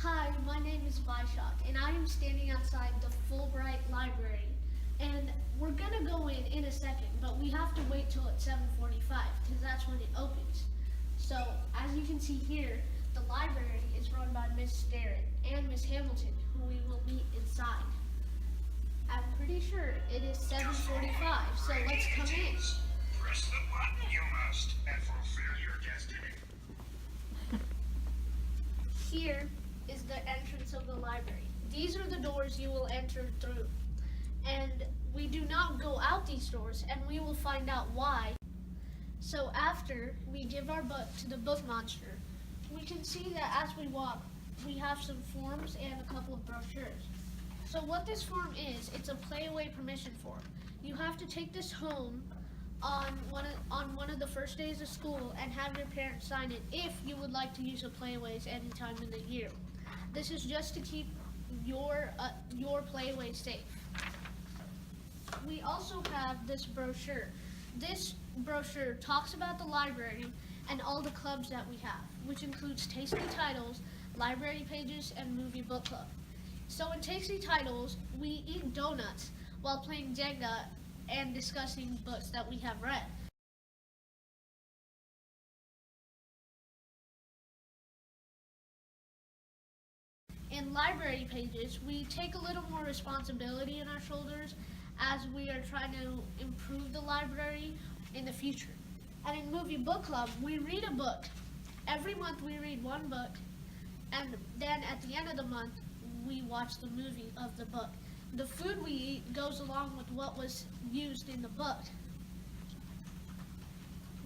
Hi, my name is Vaishak, and I am standing outside the Fulbright Library. And we're gonna go in a second, but we have to wait till it's 7:45 because that's when it opens. So, as you can see here, the library is run by Miss Starrett and Miss Hamilton, who we will meet inside. I'm pretty sure it is 7:45, so let's come in. Press the button, you must, and fulfill your destiny. Here is the entrance of the library. These are the doors you will enter through. And we do not go out these doors, and we will find out why. So after we give our book to the book monster, we can see that as we walk, we have some forms and a couple of brochures. So what this form is, it's a playaway permission form. You have to take this home on one of the first days of school and have your parents sign it if you would like to use a playaways any time in the year. This is just to keep your playaway safe. We also have this brochure. This brochure talks about the library and all the clubs that we have, which includes Tasty Titles, Library Pages, and Movie Book Club. So in Tasty Titles, we eat donuts while playing Jenga and discussing books that we have read. In Library Pages, we take a little more responsibility on our shoulders as we are trying to improve the library in the future. And in Movie Book Club, we read a book. Every month we read one book, and then at the end of the month, we watch the movie of the book. The food we eat goes along with what was used in the book.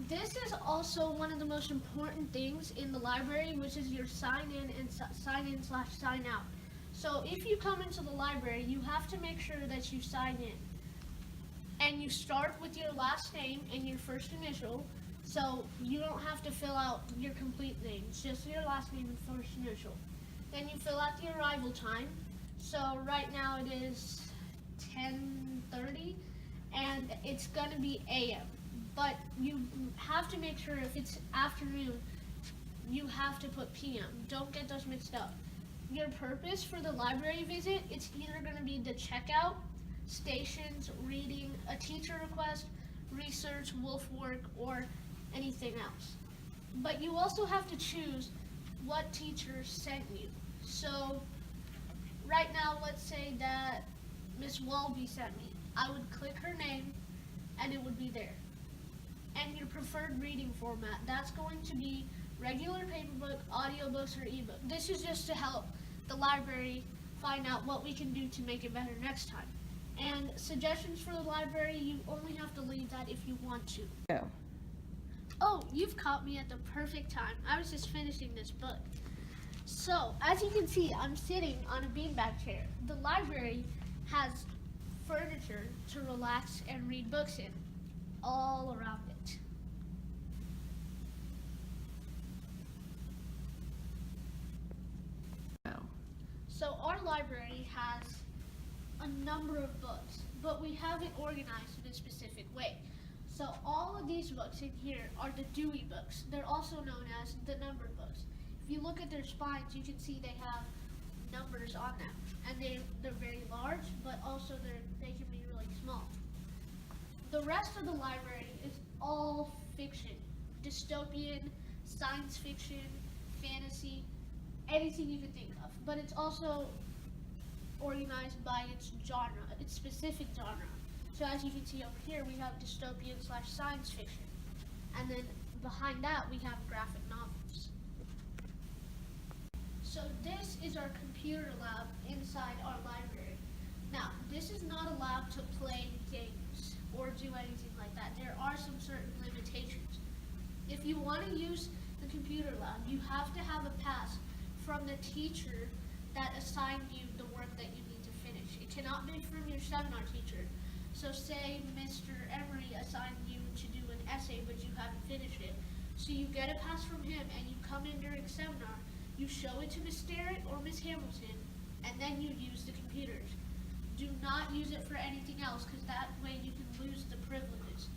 This is also one of the most important things in the library, which is your sign in/sign out. So if you come into the library, you have to make sure that you sign in. And you start with your last name and your first initial, so you don't have to fill out your complete name, it's just your last name and first initial. Then you fill out the arrival time. So right now it is 10:30 and it's gonna be AM. But you have to make sure if it's afternoon, you have to put PM. Don't get those mixed up. Your purpose for the library visit, it's either going to be the checkout, stations, reading, a teacher request, research, wolf work, or anything else. But you also have to choose what teacher sent you. So right now, let's say that Miss Walby sent me. I would click her name and it would be there. And your preferred reading format, that's going to be regular paperback, audiobooks, or ebook. This is just to help the library find out what we can do to make it better next time. And suggestions for the library, you only have to leave that if you want to. Oh. Oh, you've caught me at the perfect time. I was just finishing this book. So, as you can see, I'm sitting on a beanbag chair. The library has furniture to relax and read books in all around it. So our library has a number of books, but we have it organized in a specific way. So all of these books in here are the Dewey books. They're also known as the numbered books. If you look at their spines, you can see they have numbers on them. And they're very large, but also they can be really small. The rest of the library is all fiction. Dystopian, science fiction, fantasy, anything you can think of. But it's also organized by its genre, its specific genre. So as you can see over here, we have dystopian/science fiction. And then behind that, we have graphic novels. So this is our computer lab inside our library. Now, this is not allowed to play games or do anything like that. There are some certain limitations. If you want to use the computer lab, you have to have a pass from the teacher that assigned you the work that you need to finish. It cannot be from your seminar teacher. So say Mr. Emery assigned you to do an essay, but you haven't finished it. So you get a pass from him and you come in during seminar, you show it to Miss Starrett or Miss Hamilton, and then you use the computers. Do not use it for anything else, because that way you can lose the privileges.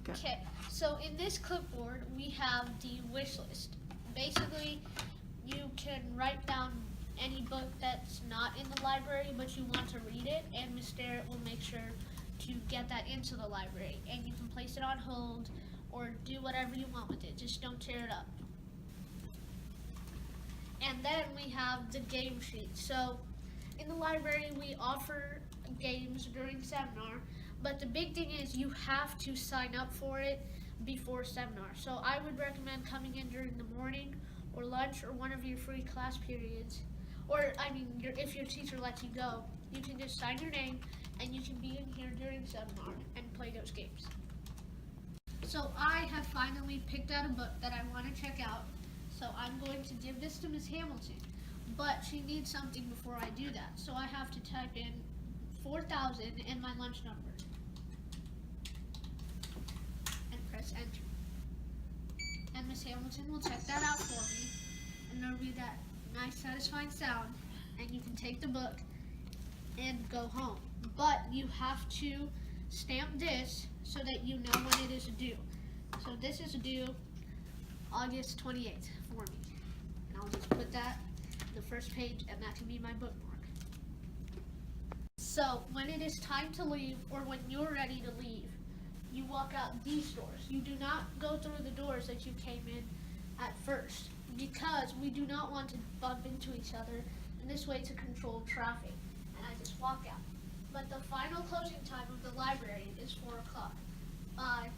Okay, so in this clipboard, we have the wish list. Basically, you can write down any book that's not in the library but you want to read it, and Miss Sterrett will make sure to get that into the library. And you can place it on hold or do whatever you want with it. Just don't tear it up. And then we have the game sheet. So in the library we offer games during seminar, but the big thing is you have to sign up for it before seminar. So I would recommend coming in during the morning or lunch or one of your free class periods. Or, if your teacher lets you go, you can just sign your name and you can be in here during seminar and play those games. So I have finally picked out a book that I want to check out. So I'm going to give this to Miss Hamilton. But she needs something before I do that. So I have to type in 4,000 and my lunch number. And press enter. And Miss Hamilton will check that out for me. And there'll be that nice satisfying sound. And you can take the book and go home. But you have to stamp this so that you know when it is due. So this is due August 28th for me. And I'll just put that the first page, and that can be my bookmark. So when it is time to leave, or when you're ready to leave, you walk out these doors. You do not go through the doors that you came in at first, because we do not want to bump into each other in this way to control traffic. And I just walk out. But the final closing time of the library is 4 o'clock. Bye.